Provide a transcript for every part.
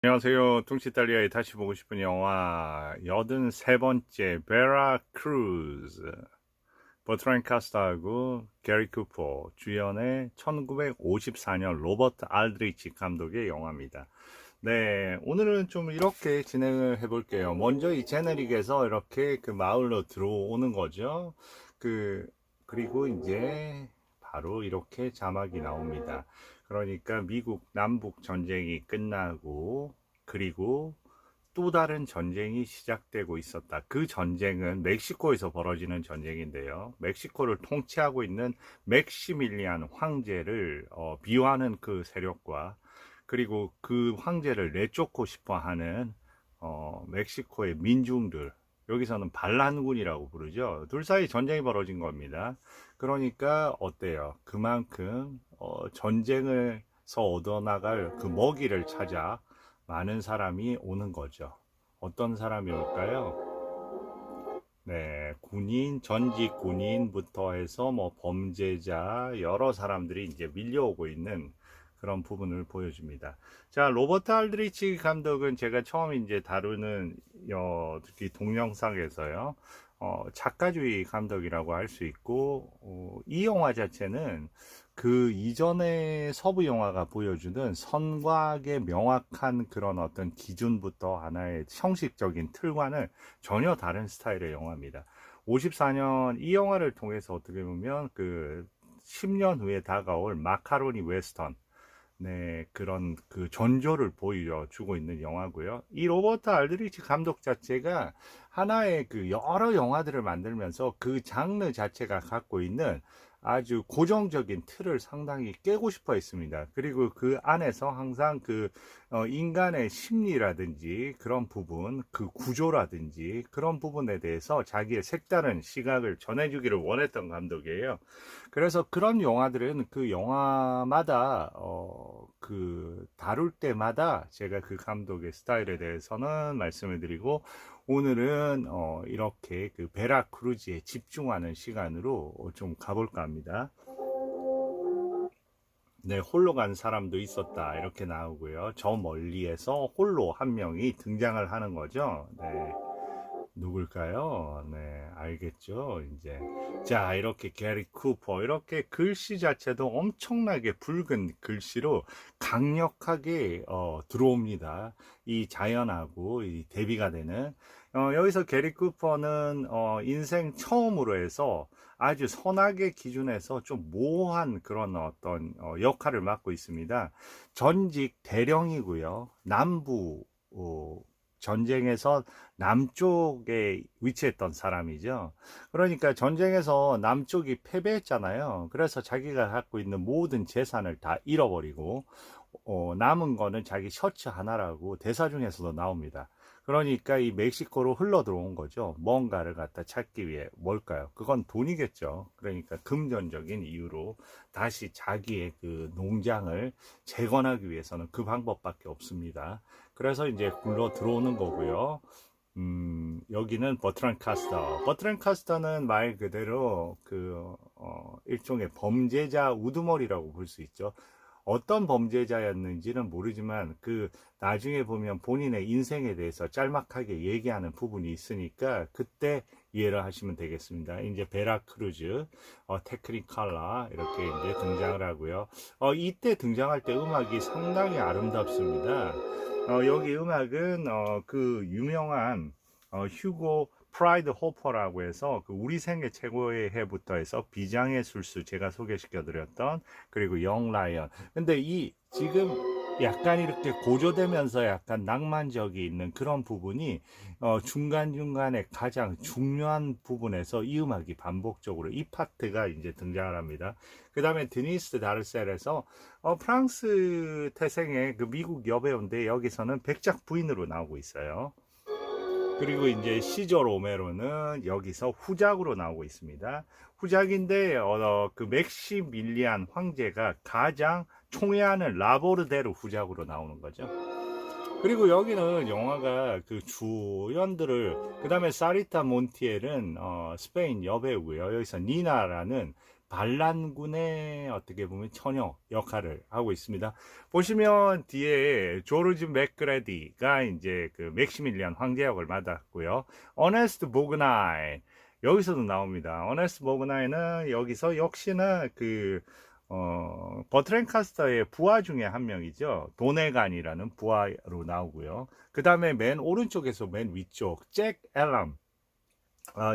안녕하세요. 둥치이탈리아에 다시 보고 싶은 영화 83번째 베라 크루즈 버트란 카스터하고 게리 쿠퍼 주연의 1954년 로버트 알드리치 감독의 영화입니다. 네, 오늘은 좀 이렇게 진행을 해볼게요. 먼저 이 제네릭에서 이렇게 그 마을로 들어오는 거죠. 그리고 이제 바로 이렇게 자막이 나옵니다. 그러니까 미국 남북 전쟁이 끝나고 그리고 또 다른 전쟁이 시작되고 있었다. 그 전쟁은 멕시코에서 벌어지는 전쟁인데요. 멕시코를 통치하고 있는 맥시밀리안 황제를 비호하는 그 세력과 그리고 그 황제를 내쫓고 싶어 하는 멕시코의 민중들, 여기서는 반란군이라고 부르죠. 둘 사이 전쟁이 벌어진 겁니다. 그러니까 어때요? 그만큼 전쟁에서 얻어나갈 그 먹이를 찾아 많은 사람이 오는 거죠. 어떤 사람이 올까요? 네, 군인, 전직 군인부터 해서 뭐 범죄자, 여러 사람들이 이제 밀려오고 있는 그런 부분을 보여줍니다. 자, 로버트 알드리치 감독은 제가 처음 이제 다루는 특히 동영상에서요, 작가주의 감독이라고 할 수 있고, 이 영화 자체는 그 이전의 서부 영화가 보여주는 선과악의 명확한 그런 어떤 기준부터 하나의 형식적인 틀과는 전혀 다른 스타일의 영화입니다. 54년 이 영화를 통해서 어떻게 보면 그 10년 후에 다가올 마카로니 웨스턴, 네, 그런 그 전조를 보여주고 있는 영화고요. 이 로버트 알드리치 감독 자체가 하나의 그 여러 영화들을 만들면서 그 장르 자체가 갖고 있는 아주 고정적인 틀을 상당히 깨고 싶어 했습니다. 그리고 그 안에서 항상 그 인간의 심리라든지 그런 부분, 그 구조라든지 그런 부분에 대해서 자기의 색다른 시각을 전해주기를 원했던 감독이에요. 그래서 그런 영화들은 그 영화마다 그 다룰 때마다 제가 그 감독의 스타일에 대해서는 말씀을 드리고, 오늘은 이렇게 그 베라 크루즈에 집중하는 시간으로 좀 가볼까 합니다. 네, 홀로 간 사람도 있었다 이렇게 나오고요. 저 멀리에서 홀로 한 명이 등장을 하는 거죠. 네. 누굴까요? 네, 알겠죠, 이제. 자, 이렇게 게리 쿠퍼, 이렇게 글씨 자체도 엄청나게 붉은 글씨로 강력하게 들어옵니다. 이 자연하고 이 대비가 되는. 여기서 게리 쿠퍼는 인생 처음으로 해서 아주 선악의 기준에서 좀 모호한 그런 어떤 역할을 맡고 있습니다. 전직 대령이고요. 남부 전쟁에서 남쪽에 위치했던 사람이죠. 그러니까 전쟁에서 남쪽이 패배했잖아요. 그래서 자기가 갖고 있는 모든 재산을 다 잃어버리고 남은 거는 자기 셔츠 하나라고 대사 중에서도 나옵니다. 그러니까 이 멕시코로 흘러 들어온 거죠. 뭔가를 갖다 찾기 위해. 뭘까요? 그건 돈이겠죠. 그러니까 금전적인 이유로 다시 자기의 그 농장을 재건하기 위해서는 그 방법밖에 없습니다. 그래서 이제 굴러 들어오는 거고요. 여기는 버트란 카스터. 버트란 카스터는 말 그대로 일종의 범죄자 우두머리라고 볼 수 있죠. 어떤 범죄자였는지는 모르지만 그 나중에 보면 본인의 인생에 대해서 짤막하게 얘기하는 부분이 있으니까 그때 이해를 하시면 되겠습니다. 이제 베라 크루즈, 테크니칼라 이렇게 이제 등장을 하고요. 이때 등장할 때 음악이 상당히 아름답습니다. 여기 음악은 그 유명한 휴고 프라이드 호퍼라고 해서 그 우리 생애 최고의 해부터 해서 비장의 술수 제가 소개시켜 드렸던, 그리고 영 라이언. 근데 이 지금 약간 이렇게 고조되면서 약간 낭만적이 있는 그런 부분이 중간중간에 가장 중요한 부분에서 이 음악이 반복적으로 이 파트가 이제 등장을 합니다. 그 다음에 드니스 다르셀에서 프랑스 태생의 그 미국 여배우인데 여기서는 백작 부인으로 나오고 있어요. 그리고 이제 시저 로메로는 여기서 후작으로 나오고 있습니다. 후작인데 그 맥시밀리안 황제가 가장 총애하는 라보르데르 후작으로 나오는 거죠. 그리고 여기는 영화가 그 주연들을, 그 다음에 사리타 몬티엘은 스페인 여배우고요. 여기서 니나라는 반란군의 어떻게 보면 처녀 역할을 하고 있습니다. 보시면 뒤에 조르지 맥그레디가 이제 그 맥시밀리안 황제 역을 맡았고요. 어네스트 보그나이 여기서도 나옵니다. 어네스트 보그나이는 여기서 역시나 버트 랭카스터의 부하 중에 한 명이죠. 도네간이라는 부하로 나오고요. 그 다음에 맨 오른쪽에서 맨 위쪽 잭 앨럼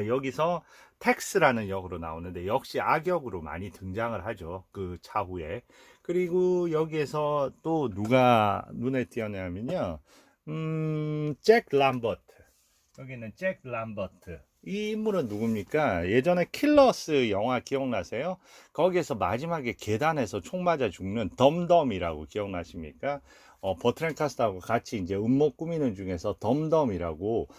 여기서 텍스라는 역으로 나오는데 역시 악역으로 많이 등장을 하죠. 그 차후에. 그리고 여기에서 또 누가 눈에 띄었냐면요. 잭 람버트. 여기는 잭 람버트. 이 인물은 누굽니까? 예전에 킬러스 영화 기억나세요? 거기에서 마지막에 계단에서 총 맞아 죽는 덤덤이라고 기억나십니까? 버트랭카스터하고 같이 이제 음모 꾸미는 중에서 덤덤이라고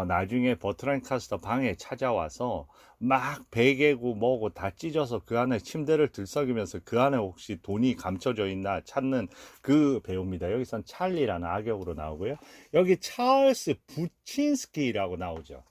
나중에 버트랭카스터 방에 찾아와서 막 베개고 뭐고 다 찢어서 그 안에 침대를 들썩이면서 그 안에 혹시 돈이 감춰져 있나 찾는 그 배우입니다. 여기선 찰리라는 악역으로 나오고요. 여기 찰스 부친스키라고 나오죠.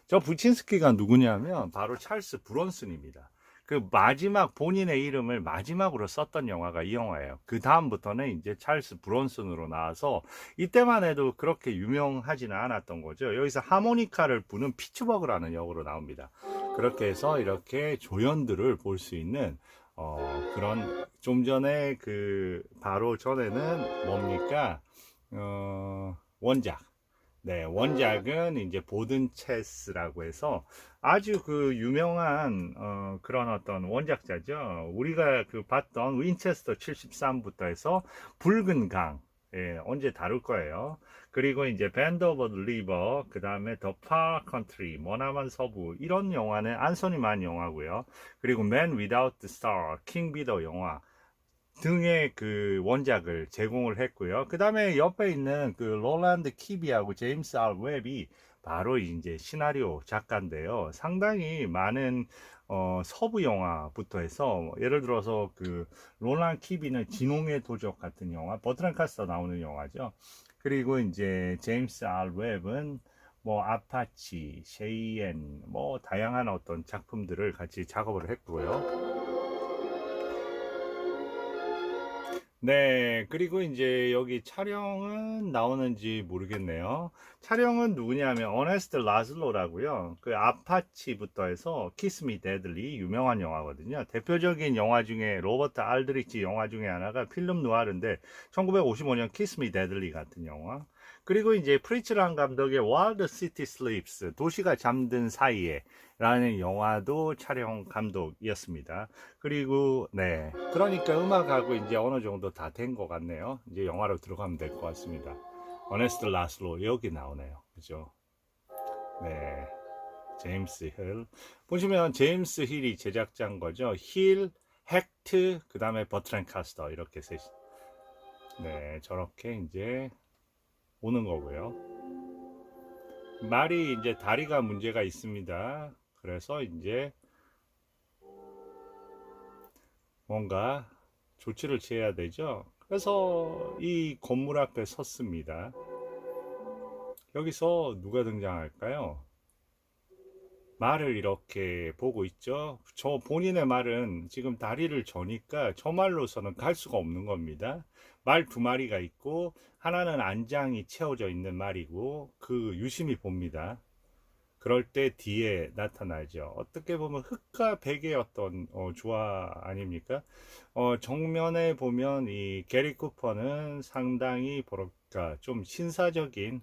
저 부친스키가 누구냐면 바로 찰스 브론슨입니다. 그 마지막 본인의 이름을 마지막으로 썼던 영화가 이 영화예요. 그 다음부터는 이제 찰스 브론슨으로 나와서 이때만 해도 그렇게 유명하지는 않았던 거죠. 여기서 하모니카를 부는 피츠버그라는 역으로 나옵니다. 그렇게 해서 이렇게 조연들을 볼 수 있는 그런 좀 전에 그 바로 전에는 뭡니까 원작. 네, 원작은 이제 보든 체스라고 해서 아주 그 유명한 그런 어떤 원작자죠. 우리가 그 봤던 윈체스터 73부터 해서 붉은 강, 예, 언제 다룰 거예요. 그리고 이제 밴드 오브 리버, 그 다음에 더 파 컨트리, 머나먼 서부 이런 영화는 안소니 만 영화고요. 그리고 맨 위다우트 스타, 킹 비더 영화. 등의 그 원작을 제공을 했고요. 그 다음에 옆에 있는 그 롤란드 키비하고 제임스 알 웹이 바로 이제 시나리오 작가인데요. 상당히 많은 서부 영화부터 해서 예를 들어서 그 롤란 키비는 진홍의 도적 같은 영화, 버트란 카스터 나오는 영화죠. 그리고 이제 제임스 알 웹은 뭐 아파치, 셰이엔 뭐 다양한 어떤 작품들을 같이 작업을 했고요. 네, 그리고 이제 여기 촬영은 나오는지 모르겠네요. 촬영은 누구냐면 어네스트 라슬로라고요. 그 아파치부터 해서 키스 미 데들리 유명한 영화거든요. 대표적인 영화 중에 로버트 알드리치 영화 중에 하나가 필름 누아르인데 1955년 키스 미 데들리 같은 영화. 그리고 이제 프리츠란 감독의 While the City Sleeps 도시가 잠든 사이에 라는 영화도 촬영 감독이었습니다. 그리고 네, 그러니까 음악하고 이제 어느 정도 다 된 것 같네요. 이제 영화로 들어가면 될 것 같습니다. 어네스트 라슬로 여기 나오네요. 그죠? 네, 제임스 힐 보시면 제임스 힐이 제작자인 거죠. 힐, 헥트, 그 다음에 버트랜 카스터 이렇게 셋이 네, 저렇게 이제 오는 거고요. 말이 이제 다리가 문제가 있습니다. 그래서 이제 뭔가 조치를 취해야 되죠. 그래서 이 건물 앞에 섰습니다. 여기서 누가 등장할까요? 말을 이렇게 보고 있죠. 저 본인의 말은 지금 다리를 저니까 저 말로서는 갈 수가 없는 겁니다. 말 두 마리가 있고 하나는 안장이 채워져 있는 말이고 그 유심히 봅니다. 그럴 때 뒤에 나타나죠. 어떻게 보면 흑과 백의 어떤 조화 아닙니까? 정면에 보면 이 게리 쿠퍼는 상당히 뭐랄까 좀 신사적인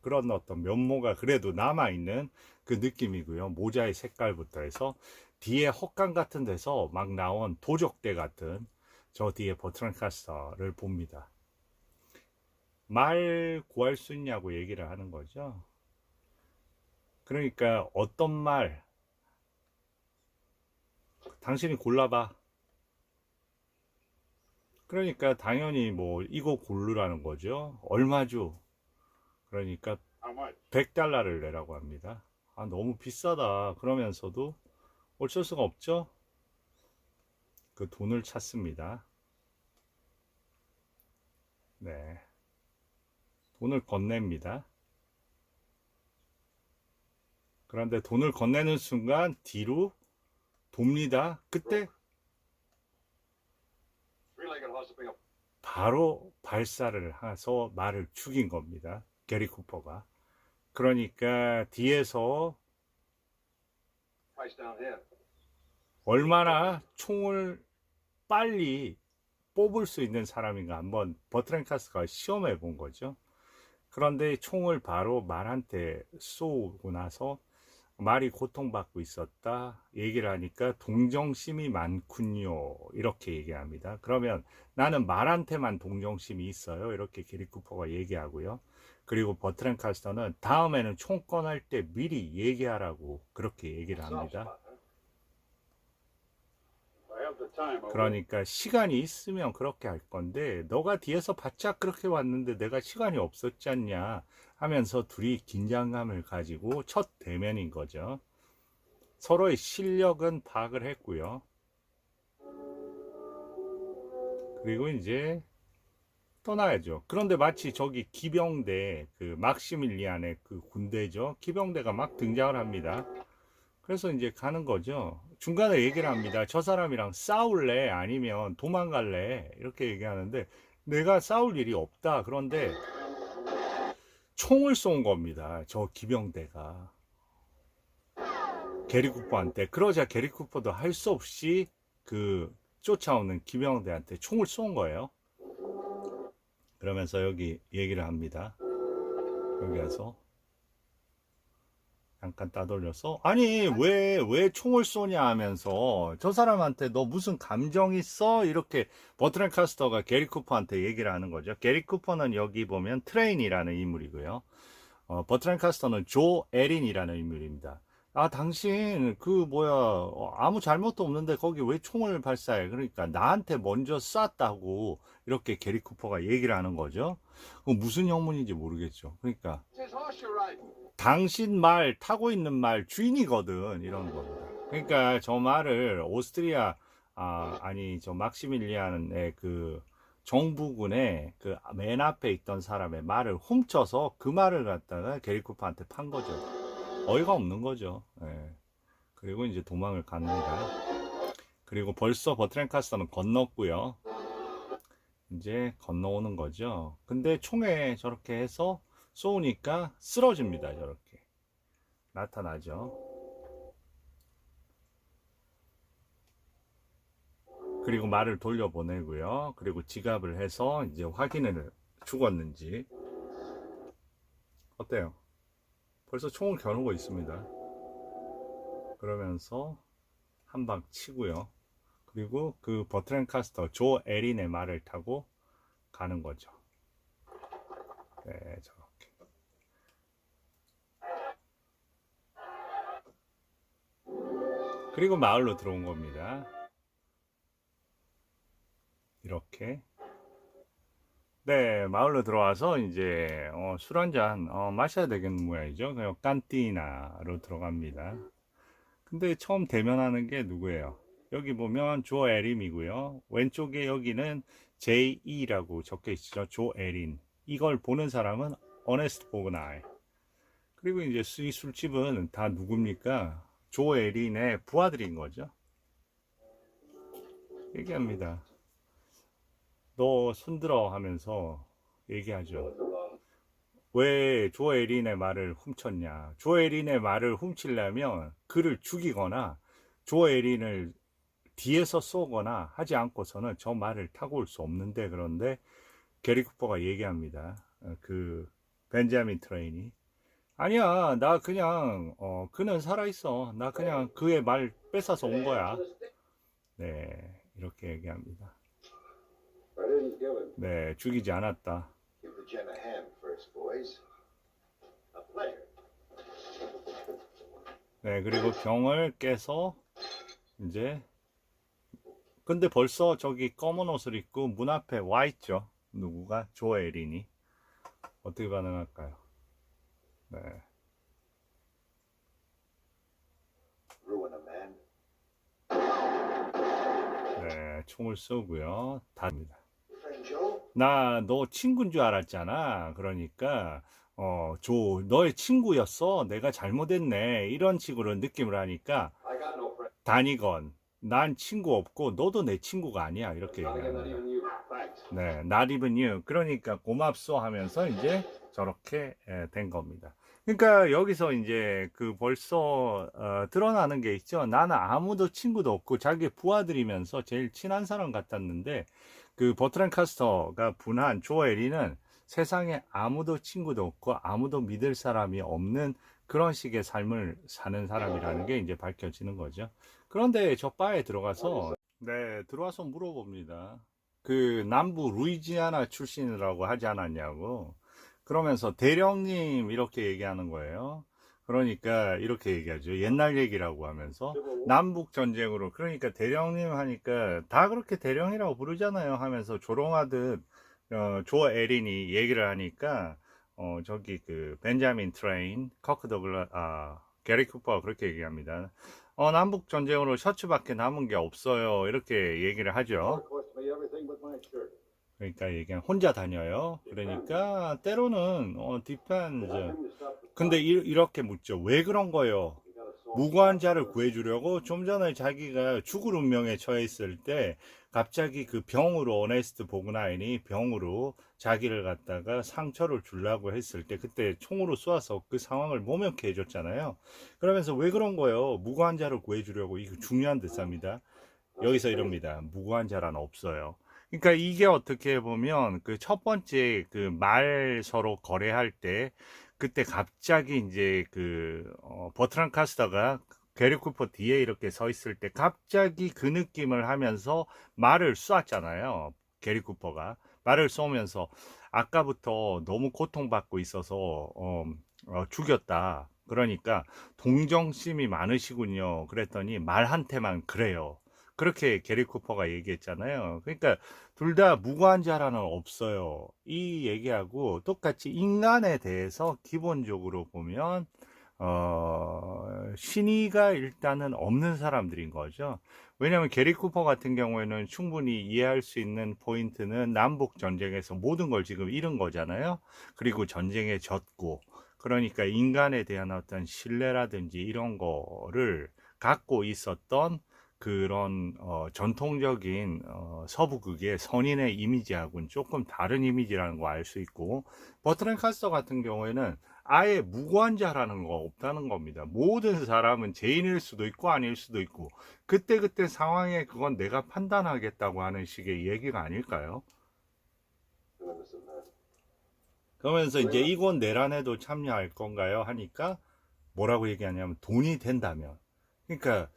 그런 어떤 면모가 그래도 남아 있는 그 느낌이고요. 모자의 색깔부터 해서 뒤에 헛간 같은 데서 막 나온 도적대 같은 저 뒤에 버트런 카스터를 봅니다. 말 구할 수 있냐고 얘기를 하는 거죠. 그러니까 어떤 말 당신이 골라봐. 그러니까 당연히 뭐 이거 고르라는 거죠. 얼마죠? 그러니까 100달러를 내라고 합니다. 아, 너무 비싸다. 그러면서도 어쩔 수가 없죠. 그 돈을 찾습니다. 네. 돈을 건넵니다. 그런데 돈을 건네는 순간 뒤로 돕니다. 그때 바로 발사를 해서 말을 죽인 겁니다. 게리 쿠퍼가. 그러니까 뒤에서 얼마나 총을 빨리 뽑을 수 있는 사람인가 한번 버트랭카스가 시험해 본 거죠. 그런데 총을 바로 말한테 쏘고 나서 말이 고통받고 있었다 얘기를 하니까 동정심이 많군요 이렇게 얘기합니다. 그러면 나는 말한테만 동정심이 있어요 이렇게 게리 쿠퍼가 얘기하고요. 그리고 버트랭카스터는 다음에는 총 꺼낼 때 미리 얘기하라고 그렇게 얘기를 합니다. 그러니까 시간이 있으면 그렇게 할 건데 너가 뒤에서 바짝 그렇게 왔는데 내가 시간이 없었지 않냐 하면서 둘이 긴장감을 가지고 첫 대면인 거죠. 서로의 실력은 파악을 했고요. 그리고 이제 떠나야죠. 그런데 마치 저기 기병대 그 막시밀리안의 그 군대죠. 기병대가 막 등장을 합니다. 그래서 이제 가는 거죠. 중간에 얘기를 합니다. 저 사람이랑 싸울래? 아니면 도망갈래? 이렇게 얘기하는데 내가 싸울 일이 없다. 그런데 총을 쏜 겁니다. 저 기병대가. 게리 쿠퍼한테. 그러자 게리 쿠퍼도 할 수 없이 그 쫓아오는 기병대한테 총을 쏜 거예요. 그러면서 여기 얘기를 합니다. 여기 와서. 잠깐 따돌려서 아니 왜 총을 쏘냐 하면서 저 사람한테 너 무슨 감정 있어? 이렇게 버트랭카스터가 게리 쿠퍼한테 얘기를 하는 거죠. 게리 쿠퍼는 여기 보면 트레인이라는 인물이고요. 버트랭카스터는 조 에린이라는 인물입니다. 아 당신 그 뭐야 아무 잘못도 없는데 거기 왜 총을 발사해? 그러니까 나한테 먼저 쐈다고 이렇게 게리 쿠퍼가 얘기를 하는 거죠. 무슨 영문인지 모르겠죠. 그러니까 당신 말 타고 있는 말 주인이거든 이런 겁니다. 그러니까 저 말을 오스트리아 아니 저 막시밀리안의 그 정부군의 그 맨 앞에 있던 사람의 말을 훔쳐서 그 말을 갖다가 게리 쿠퍼한테 판 거죠. 어이가 없는 거죠. 예. 그리고 이제 도망을 갑니다. 그리고 벌써 버트랭카스터는 건넜고요. 이제 건너오는 거죠. 근데 총에 저렇게 해서 쏘니까 쓰러집니다. 저렇게 나타나죠. 그리고 말을 돌려보내고요. 그리고 지갑을 해서 이제 확인을 죽었는지. 어때요? 벌써 총을 겨누고 있습니다. 그러면서 한 방 치고요. 그리고 그 버트랭카스터 조 에린의 말을 타고 가는 거죠. 네, 저렇게. 그리고 마을로 들어온 겁니다. 이렇게. 네, 마을로 들어와서 이제 술 한잔 마셔야 되겠는 모양이죠. 그냥 깐띠나로 들어갑니다. 근데 처음 대면하는 게 누구예요? 여기 보면 조 에림이고요. 왼쪽에 여기는 JE라고 적혀 있죠. 조 에린. 이걸 보는 사람은 어네스트 보그나이. 그리고 이제 이 술집은 다 누굽니까? 조 에린의 부하들인 거죠. 얘기합니다. 너 손들어 하면서 얘기하죠. 왜 조에린의 말을 훔쳤냐? 조에린의 말을 훔치려면 그를 죽이거나 조에린을 뒤에서 쏘거나 하지 않고서는 저 말을 타고 올 수 없는데 그런데 게리 쿠퍼가 얘기합니다. 그 벤자민 트레인이 아니야 나 그냥 그는 살아있어 나 그냥 그의 말 뺏어서 온 거야. 네 이렇게 얘기합니다. 네 죽이지 않았다. 네 그리고 병을 깨서 이제 근데 벌써 저기 검은 옷을 입고 문 앞에 와 있죠. 누구가? 조에린이. 어떻게 반응할까요? 네. 네, 총을 쏘고요. 답니다. 나 너 친구인 줄 알았잖아. 그러니까 너의 친구였어. 내가 잘못했네. 이런 식으로 느낌을 하니까 다니건 난 친구 없고 너도 내 친구가 아니야. 이렇게 얘기합니다. 네, not even you. 그러니까 고맙소 하면서 이제 저렇게 된 겁니다. 그러니까 여기서 이제 그 벌써 드러나는 게 있죠. 나는 아무도 친구도 없고 자기 부하들이면서 제일 친한 사람 같았는데 그 버트랜 카스터가 분한 조엘이는 세상에 아무도 친구도 없고 아무도 믿을 사람이 없는 그런 식의 삶을 사는 사람이라는 게 이제 밝혀지는 거죠. 그런데 저 바에 들어가서 네, 들어와서 물어봅니다. 그 남부 루이지아나 출신이라고 하지 않았냐고. 그러면서 대령님 이렇게 얘기하는 거예요. 그러니까 이렇게 얘기하죠. 옛날 얘기라고 하면서 남북 전쟁으로 그러니까 대령님 하니까 다 그렇게 대령이라고 부르잖아요 하면서 조롱하듯 조 에린이 얘기를 하니까 저기 그 벤자민 트레인, 커크 더글라 게리 쿠퍼가 그렇게 얘기합니다. 남북 전쟁으로 셔츠밖에 남은 게 없어요. 이렇게 얘기를 하죠. 그러니까 얘기는 혼자 다녀요. 그러니까 때로는 디펜즈. 근데 이렇게 묻죠. 왜 그런 거예요? 무고한 자를 구해주려고 좀 전에 자기가 죽을 운명에 처해 있을 때 갑자기 그 병으로 어네스트 보그나인이 병으로 자기를 갖다가 상처를 주려고 했을 때 그때 총으로 쏘아서 그 상황을 모면케 해줬잖아요. 그러면서 왜 그런 거예요? 무고한 자를 구해주려고. 이거 중요한 대사입니다. 여기서 이럽니다. 무고한 자란 없어요. 그러니까 이게 어떻게 보면 그 첫 번째 그 말 서로 거래할 때 그때 갑자기 이제 그 버트란 카스터가 게리 쿠퍼 뒤에 이렇게 서 있을 때 갑자기 그 느낌을 하면서 말을 쏘았잖아요. 게리 쿠퍼가 말을 쏘면서 아까부터 너무 고통받고 있어서 죽였다. 그러니까 동정심이 많으시군요. 그랬더니 말한테만 그래요. 그렇게 게리 쿠퍼가 얘기했잖아요. 그러니까 둘 다 무고한 자라는 없어요. 이 얘기하고 똑같이 인간에 대해서 기본적으로 보면 신의가 일단은 없는 사람들인 거죠. 왜냐하면 게리 쿠퍼 같은 경우에는 충분히 이해할 수 있는 포인트는 남북 전쟁에서 모든 걸 지금 잃은 거잖아요. 그리고 전쟁에 졌고 그러니까 인간에 대한 어떤 신뢰라든지 이런 거를 갖고 있었던 그런 전통적인 서부극의 선인의 이미지하고는 조금 다른 이미지라는 거 알 수 있고 버트랜 카스터 같은 경우에는 아예 무고한 자라는 거 없다는 겁니다. 모든 사람은 죄인일 수도 있고 아닐 수도 있고 그때그때 상황에 그건 내가 판단하겠다고 하는 식의 얘기가 아닐까요? 그러면서 이제 이곳 내란에도 참여할 건가요? 하니까 뭐라고 얘기하냐면 돈이 된다면. 그러니까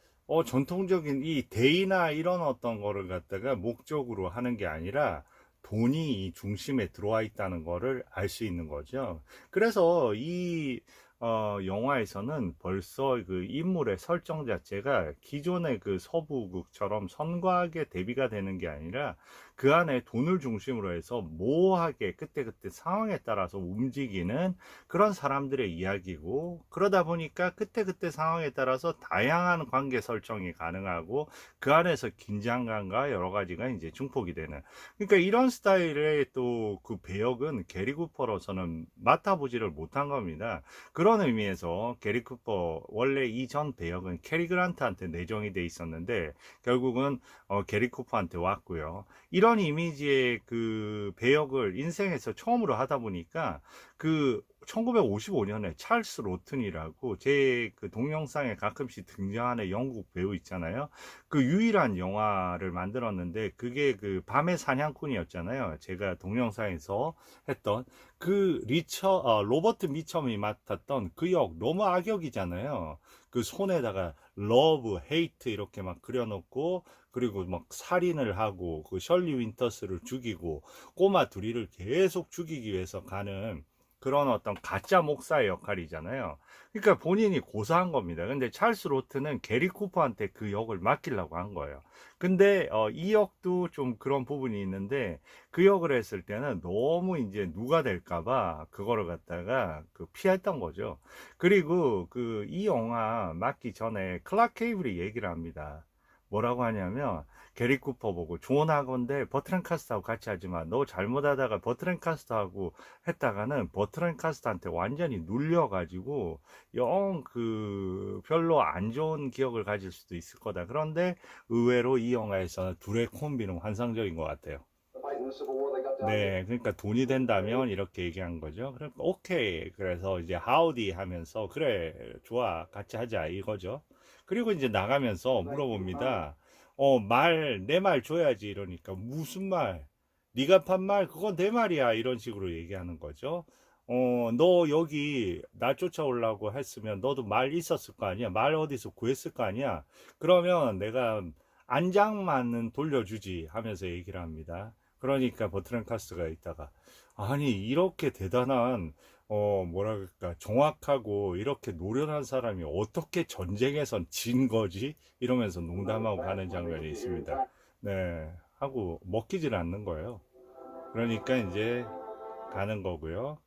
전통적인 이 대의나 이런 어떤 거를 갖다가 목적으로 하는 게 아니라 돈이 이 중심에 들어와 있다는 거를 알 수 있는 거죠. 그래서 이 영화에서는 벌써 그 인물의 설정 자체가 기존의 그 서부극처럼 선과하게 대비가 되는 게 아니라 그 안에 돈을 중심으로 해서 모호하게 그때그때 상황에 따라서 움직이는 그런 사람들의 이야기고 그러다 보니까 그때그때 상황에 따라서 다양한 관계 설정이 가능하고 그 안에서 긴장감과 여러 가지가 이제 증폭이 되는 그러니까 이런 스타일의 또 그 배역은 게리 쿠퍼로서는 맡아보지를 못한 겁니다. 그런 의미에서 게리 쿠퍼 원래 이전 배역은 캐리 그란트한테 내정이 돼 있었는데 결국은 게리 쿠퍼한테 왔고요. 이런 이미지의 그 배역을 인생에서 처음으로 하다 보니까 그 1955년에 찰스 로튼이라고 제 그 동영상에 가끔씩 등장하는 영국 배우 있잖아요. 그 유일한 영화를 만들었는데 그게 그 밤의 사냥꾼이었잖아요. 제가 동영상에서 했던 그 로버트 미첨이 맡았던 그 역 너무 악역이잖아요. 그 손에다가 러브, 헤이트 이렇게 막 그려놓고 그리고 막 살인을 하고 그 셜리 윈터스를 죽이고 꼬마 둘이를 계속 죽이기 위해서 가는 그런 어떤 가짜 목사의 역할이잖아요. 그러니까 본인이 고사한 겁니다. 근데 찰스 로트는 게리 쿠퍼한테 그 역을 맡기려고 한 거예요. 근데 이 역도 좀 그런 부분이 있는데 그 역을 했을 때는 너무 이제 누가 될까봐 그거를 갖다가 그 피했던 거죠. 그리고 그 이 영화 맡기 전에 클락 케이블이 얘기를 합니다. 뭐라고 하냐면 게리 쿠퍼 보고 좋은 학원데 버트랜 카스트하고 같이 하지만 너 잘못하다가 버트랜 카스트하고 했다가는 버트랜 카스트한테 완전히 눌려가지고 영 그 별로 안 좋은 기억을 가질 수도 있을 거다. 그런데 의외로 이 영화에서 둘의 콤비는 환상적인 것 같아요. 네, 그러니까 돈이 된다면 이렇게 얘기한 거죠. 그러니까 오케이. 그래서 이제 하우디 하면서 그래, 좋아, 같이 하자 이거죠. 그리고 이제 나가면서 물어봅니다. 내 말 줘야지 이러니까 무슨 말? 네가 판 말 그건 내 말이야 이런 식으로 얘기하는 거죠. 너 여기 날 쫓아오려고 했으면 너도 말 있었을 거 아니야? 말 어디서 구했을 거 아니야? 그러면 내가 안장만은 돌려주지 하면서 얘기를 합니다. 그러니까 버트렌 카스가 있다가 아니 이렇게 대단한 뭐랄까 정확하고 이렇게 노련한 사람이 어떻게 전쟁에선 진 거지? 이러면서 농담하고 가는 장면이 있습니다. 네, 하고 먹히질 않는 거예요. 그러니까 이제 가는 거고요.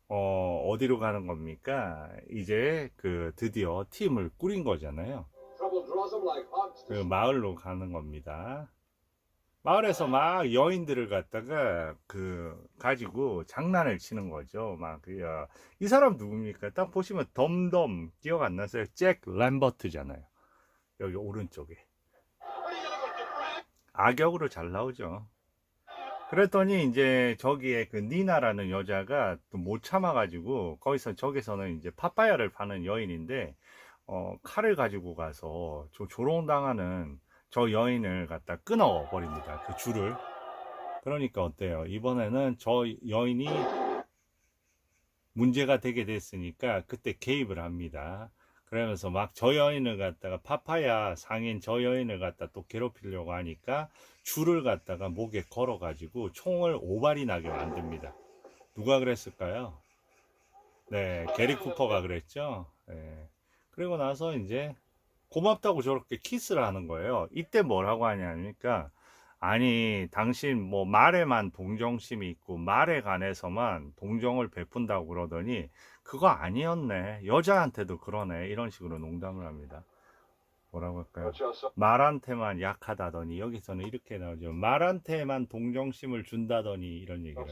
어디로 가는 겁니까? 이제 그 드디어 팀을 꾸린 거잖아요. 그 마을로 가는 겁니다. 마을에서 막 여인들을 갖다가 그 가지고 장난을 치는 거죠. 이 사람 누굽니까? 딱 보시면 덤덤 기억 안 나세요? 잭 램버트잖아요. 여기 오른쪽에 악역으로 잘 나오죠. 그랬더니 이제 저기에 그 니나라는 여자가 또 못 참아가지고 거기서 저기서는 이제 파파야를 파는 여인인데 칼을 가지고 가서 조롱당하는 저 여인을 갖다 끊어 버립니다. 그 줄을. 그러니까 어때요? 이번에는 저 여인이 문제가 되게 됐으니까 그때 개입을 합니다. 그러면서 막 저 여인을 갖다가 파파야 상인 저 여인을 갖다 또 괴롭히려고 하니까 줄을 갖다가 목에 걸어 가지고 총을 오발이 나게 만듭니다. 누가 그랬을까요? 네, 게리 쿠퍼가 그랬죠. 네. 그리고 나서 이제 고맙다고 저렇게 키스를 하는 거예요. 이때 뭐라고 하냐니까 아니 당신 뭐 말에만 동정심이 있고 말에 관해서만 동정을 베푼다고 그러더니 그거 아니었네. 여자한테도 그러네. 이런 식으로 농담을 합니다. 뭐라고 할까요? 말한테만 약하다더니 여기서는 이렇게 나오죠. 말한테만 동정심을 준다더니 이런 얘기를.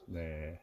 네.